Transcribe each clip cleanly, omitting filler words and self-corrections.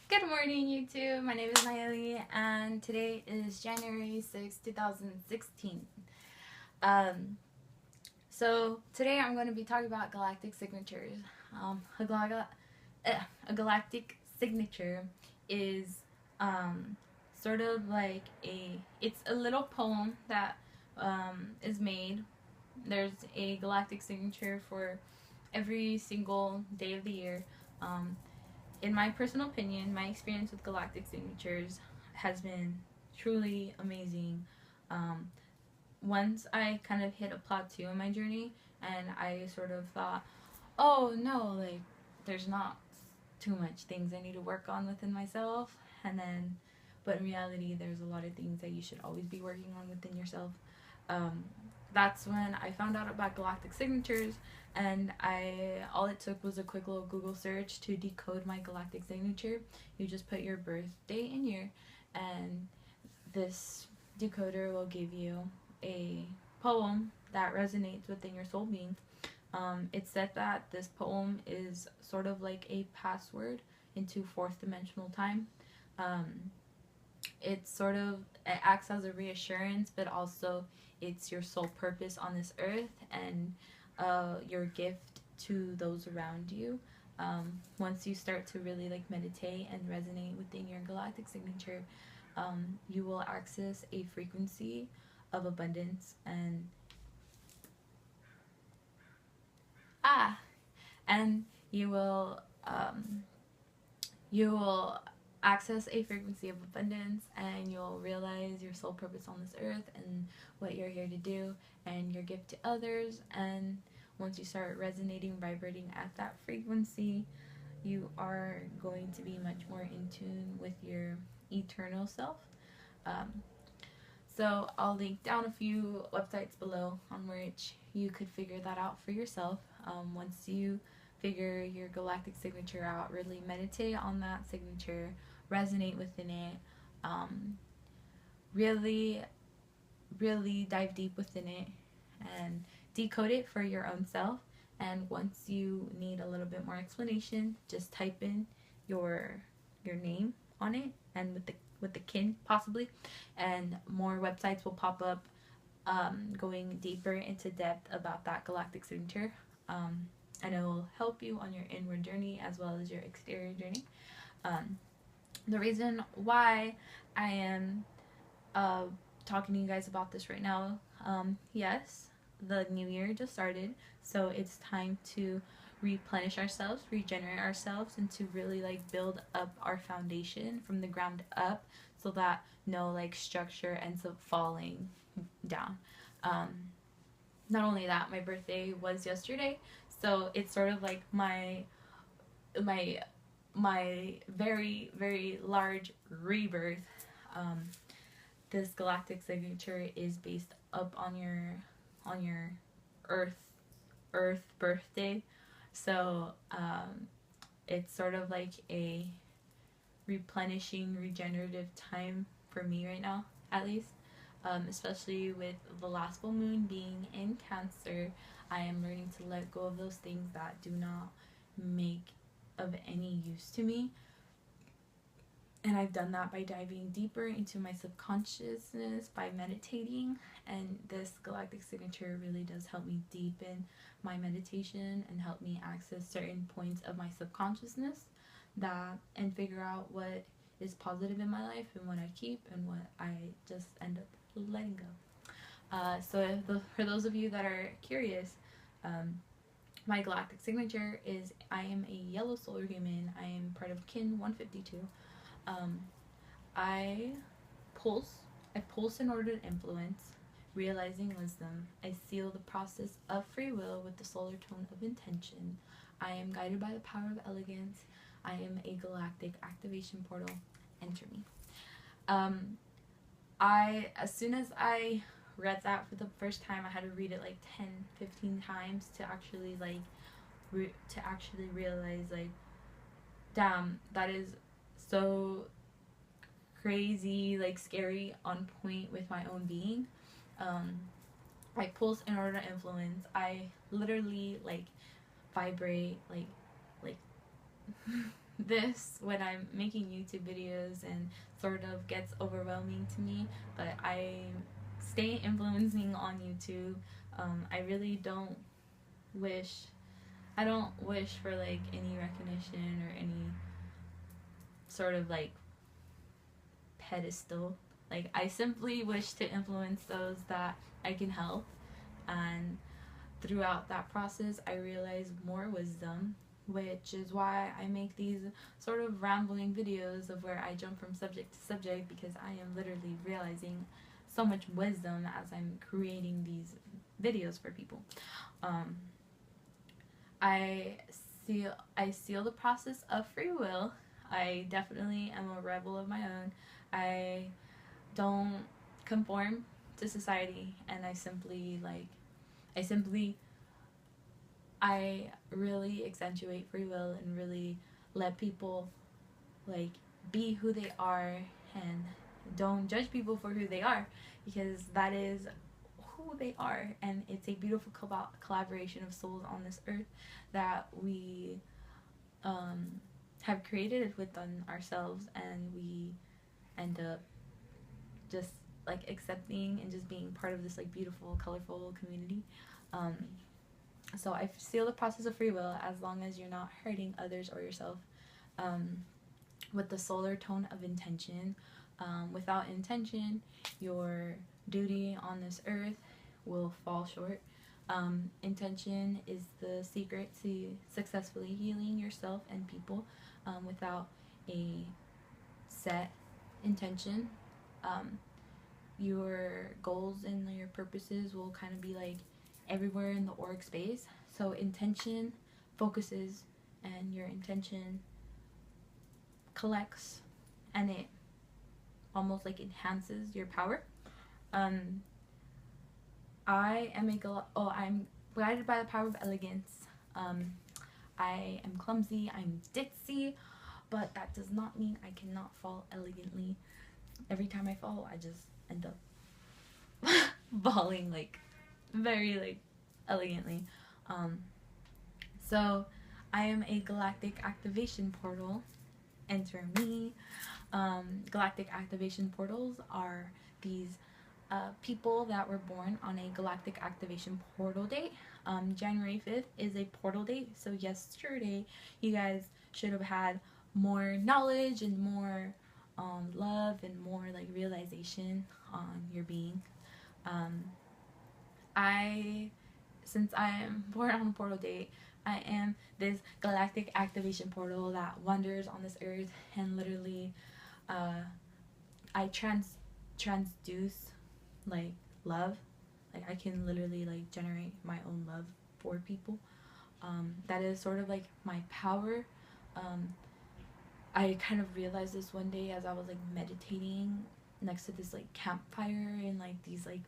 Good morning, YouTube. My name is Nayeli, and today is January 6, 2016. So today I'm going to be talking about galactic signatures. A galactic signature is sort of like it's a little poem that is made. There's a galactic signature for every single day of the year. In my personal opinion, my experience with galactic signatures has been truly amazing. Once I kind of hit a plateau in my journey, and I sort of thought, oh no, like there's not too much things I need to work on within myself, but in reality, there's a lot of things that you should always be working on within yourself. That's when I found out about galactic signatures, and all it took was a quick little Google search to decode my galactic signature. You just put your birthday and year, and this decoder will give you a poem that resonates within your soul being. It's said that this poem is sort of like a password into fourth dimensional time. It acts as a reassurance, but also it's your sole purpose on this earth, and your gift to those around you. Once you start to really meditate and resonate within your galactic signature, you will access a frequency of abundance and you will access a frequency of abundance, and you'll realize your sole purpose on this earth and what you're here to do and your gift to others. And once you start resonating, vibrating at that frequency, you are going to be much more in tune with your eternal self. So I'll link down a few websites below on which you could figure that out for yourself. Once you figure your galactic signature out, really meditate on that signature, resonate within it, really dive deep within it and decode it for your own self. And once you need a little bit more explanation, just type in your name on it, and with the kin possibly, and more websites will pop up going deeper into depth about that galactic signature. And it will help you on your inward journey as well as your exterior journey. The reason why I am talking to you guys about this right now, yes, the new year just started, so it's time to replenish ourselves, regenerate ourselves, and to really build up our foundation from the ground up, so that no structure ends up falling down. Not only that, my birthday was yesterday, so it's sort of like my very, very large rebirth. This galactic signature is based up on your earth birthday, so it's sort of like a replenishing, regenerative time for me right now, at least. Especially with the last full moon being in Cancer, I am learning to let go of those things that do not make of any use to me. And I've done that by diving deeper into my subconsciousness, by meditating, and this galactic signature really does help me deepen my meditation and help me access certain points of my subconsciousness and figure out what is positive in my life and what I keep and what I just end up letting go. So for those of you that are curious, my galactic signature is I am a yellow solar human. I am part of kin 152. I pulse in order to influence, realizing wisdom. I seal the process of free will with the solar tone of intention. I am guided by the power of elegance. I am a galactic activation portal. Enter me. As soon as I read that for the first time, I had to read it 10-15 times to actually realize damn, that is so crazy, scary, on point with my own being. I pulse in order to influence. I literally vibrate this when I'm making YouTube videos and sort of gets overwhelming to me, but I stay influencing on YouTube. I really don't wish, I don't wish for like any recognition or any sort of like pedestal. Like, I simply wish to influence those that I can help, and throughout that process I realize more wisdom, which is why I make these sort of rambling videos of where I jump from subject to subject, because I am literally realizing so much wisdom as I'm creating these videos for people. I seal the process of free will. I definitely am a rebel of my own. I don't conform to society, and I really accentuate free will and really let people like be who they are, and don't judge people for who they are, because that is who they are, and it's a beautiful collaboration of souls on this earth that we have created within ourselves, and we end up just like accepting and just being part of this like beautiful, colorful community. So I seal the process of free will as long as you're not hurting others or yourself, with the solar tone of intention. Without intention, your duty on this earth will fall short. Intention is the secret to successfully healing yourself and people. Without a set intention, your goals and your purposes will kind of be like everywhere in the auric space. So intention focuses, and your intention collects, and it almost like enhances your power. I'm guided by the power of elegance. I am clumsy, I'm ditzy, but that does not mean I cannot fall elegantly. Every time I fall, I just end up falling like very like elegantly. So I am a galactic activation portal. Enter me. Galactic activation portals are these people that were born on a galactic activation portal date. January 5th is a portal date, so yesterday you guys should have had more knowledge and more love and more like realization on your being. Since I am born on a portal date, I am this galactic activation portal that wanders on this earth, and literally I transduce like love. Like, I can literally like generate my own love for people. That is sort of like my power. I kind of realized this one day as I was like meditating next to this like campfire and like these like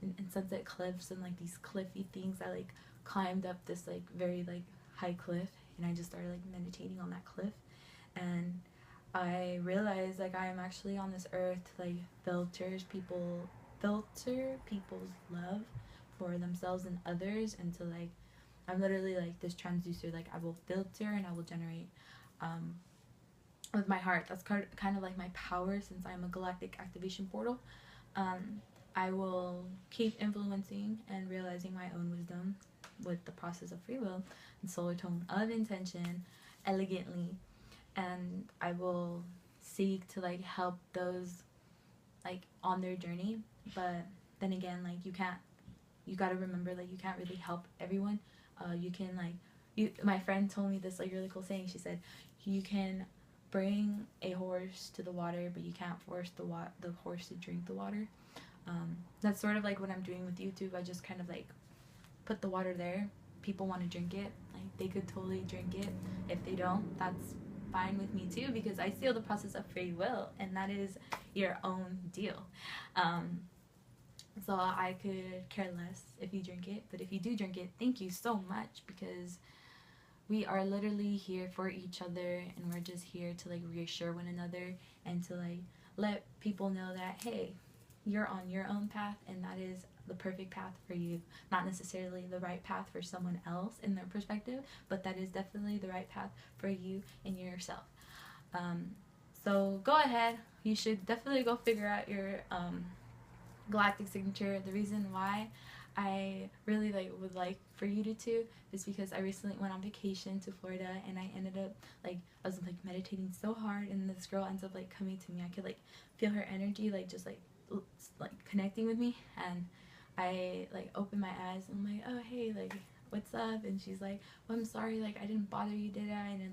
in Sunset Cliffs, and like these cliffy things. I like climbed up this like very like high cliff, and I just started like meditating on that cliff, and I realized like I am actually on this earth to like filter people's love for themselves and others, and to like I'm literally like this transducer. Like, I will filter and I will generate with my heart. That's kind of like my power, since I'm a galactic activation portal. I will keep influencing and realizing my own wisdom with the process of free will and solar tone of intention elegantly, and I will seek to like help those like on their journey. But then again, like you gotta remember, like, you can't really help everyone. You can like my friend told me this like really cool saying. She said you can bring a horse to the water, but you can't force the horse to drink the water. That's sort of like what I'm doing with YouTube. I just kind of like put the water there. People want to drink it, like they could totally drink it. If they don't, that's fine with me too, because I seal the process of free will, and that is your own deal. So I could care less if you drink it, but if you do drink it, thank you so much, because we are literally here for each other, and we're just here to like reassure one another, and to like let people know that, hey, you're on your own path, and that is the perfect path for you. Not necessarily the right path for someone else in their perspective, but that is definitely the right path for you and yourself. So go ahead. You should definitely go figure out your Galactic Signature. The reason why I really would like for you to too is because I recently went on vacation to Florida, and I ended up I was meditating so hard, and this girl ends up coming to me. I could feel her energy just connecting with me, and I opened my eyes and I'm like, oh hey, what's up? And she's like, well, I'm sorry, I didn't bother you, did I? And then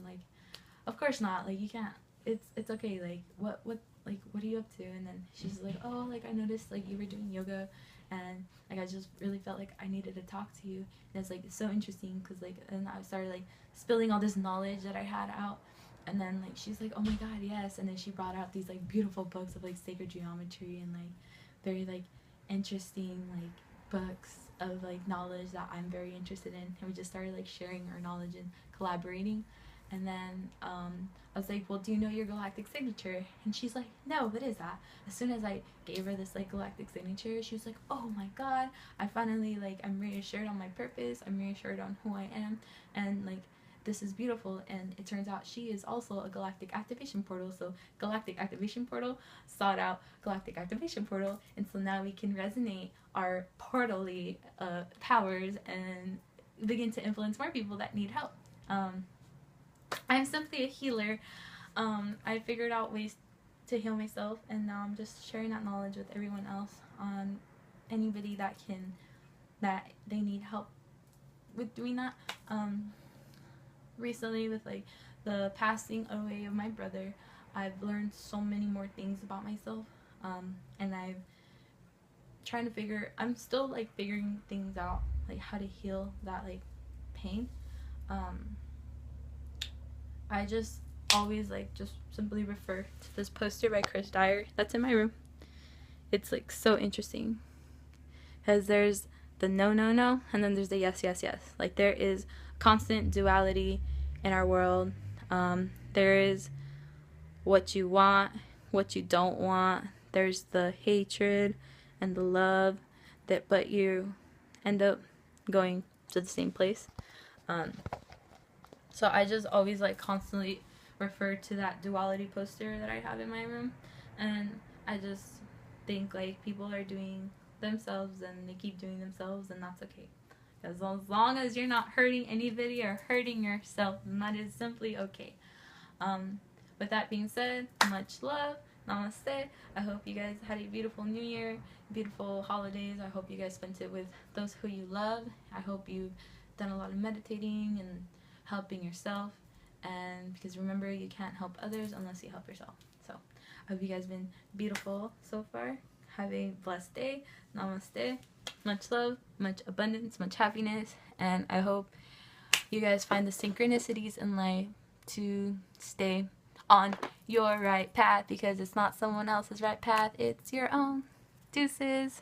of course not, you can't, it's okay, what are you up to? And then she's like, oh, I noticed you were doing yoga, and I just really felt I needed to talk to you. And it's so interesting because and I started spilling all this knowledge that I had out, and then she's like, oh my god, yes. And then she brought out these beautiful books of sacred geometry and very interesting books of knowledge that I'm very interested in, and we just started sharing our knowledge and collaborating. And then I was like, well, do you know your Galactic Signature? And she's like, no, what is that? As soon as I gave her this Galactic Signature, she was like, oh my god, I finally I'm reassured on my purpose, I'm reassured on who I am, and this is beautiful. And it turns out she is also a Galactic Activation Portal. So Galactic Activation Portal sought out Galactic Activation Portal, and so now we can resonate our portally powers and begin to influence more people that need help. I'm simply a healer. I figured out ways to heal myself, and now I'm just sharing that knowledge with everyone else, on anybody that they need help with doing that. Recently, with the passing away of my brother, I've learned so many more things about myself, and I'm still figuring things out, how to heal that pain. I just always just simply refer to this poster by Chris Dyer that's in my room. It's so interesting because there's the no no no, and then there's the yes yes yes. There is constant duality in our world. There is what you want, what you don't want. There's the hatred and the love, but you end up going to the same place. So I just always constantly refer to that duality poster that I have in my room, and I just think people are doing themselves, and they keep doing themselves, and that's okay. As long as you're not hurting anybody or hurting yourself, then that is simply okay. With that being said, much love. Namaste. I hope you guys had a beautiful New Year, beautiful holidays. I hope you guys spent it with those who you love. I hope you've done a lot of meditating and helping yourself, and because remember, you can't help others unless you help yourself. So I hope you guys been beautiful so far. Have a blessed day. Namaste. Much love, much abundance, much happiness, and I hope you guys find the synchronicities in life to stay on your right path, because it's not someone else's right path, it's your own. Deuces.